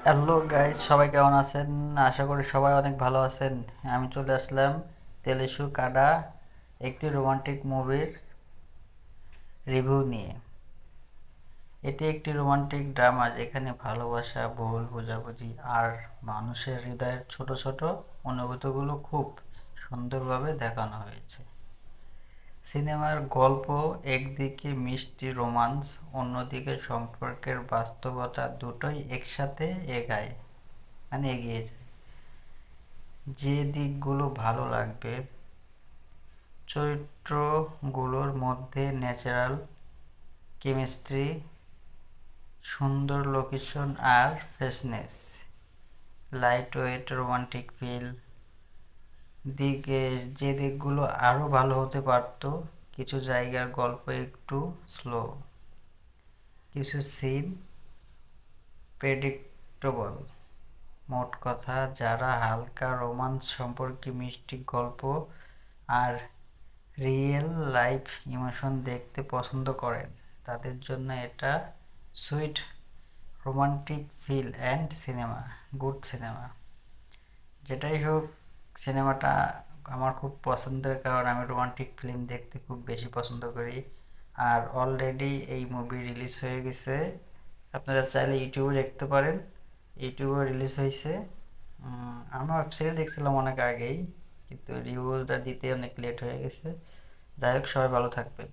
Hello guys, সবাই কেমন আছেন? আশা করি সবাই অনেক ভালো আছেন। আমি চলে আসলাম তেলেসু কাডা, একটি রোমান্টিক মুভির রিভিউ নিয়ে। এটি একটি রোমান্টিক ড্রামা যেখানে ভালোবাসা, ভুল বোঝাবুঝি আর মানুষের হৃদয়ের ছোট ছোট অনুভূতিগুলো খুব সুন্দরভাবে দেখানো হয়েছে। সিনেমার গল্প একদিকে মিষ্টি রোমান্স, অন্যদিকে সম্পর্কের বাস্তবতা, দুটোই একসাথে এগিয়ে যায়। যে দিকগুলো ভালো লাগবে: চরিত্রগুলোর মধ্যে ন্যাচারাল কেমিস্ট্রি, সুন্দর লোকেশন আর freshness, light weight romantic feel. দিকে যে দিকগুলো আরও ভালো হতে পারত: কিছু জায়গার গল্প একটু স্লো, কিছু সিন প্রেডিক্টেবল। মোট কথা, যারা হালকা রোমান্স সম্পর্কে মিষ্টি গল্প আর রিয়েল লাইফ ইমোশন দেখতে পছন্দ করেন, তাদের জন্য এটা sweet romantic feel and good cinema. যেটাই হোক, সিনেমাটা আমার খুব পছন্দের, কারণ আমি রোমান্টিক ফিল্ম দেখতে খুব বেশি পছন্দ করি। আর অলরেডি এই মুভি রিলিজ হয়ে গেছে, আপনারা চাইলে ইউটিউবে দেখতে পারেন। ইউটিউবে রিলিজ হয়েছে। আমি ওয়েবসাইটে দেখছিলাম অনেক আগেই, কিন্তু রিভিউটা দিতে অনেক লেট হয়ে গেছে। যাই হোক, সবাই ভালো থাকবেন।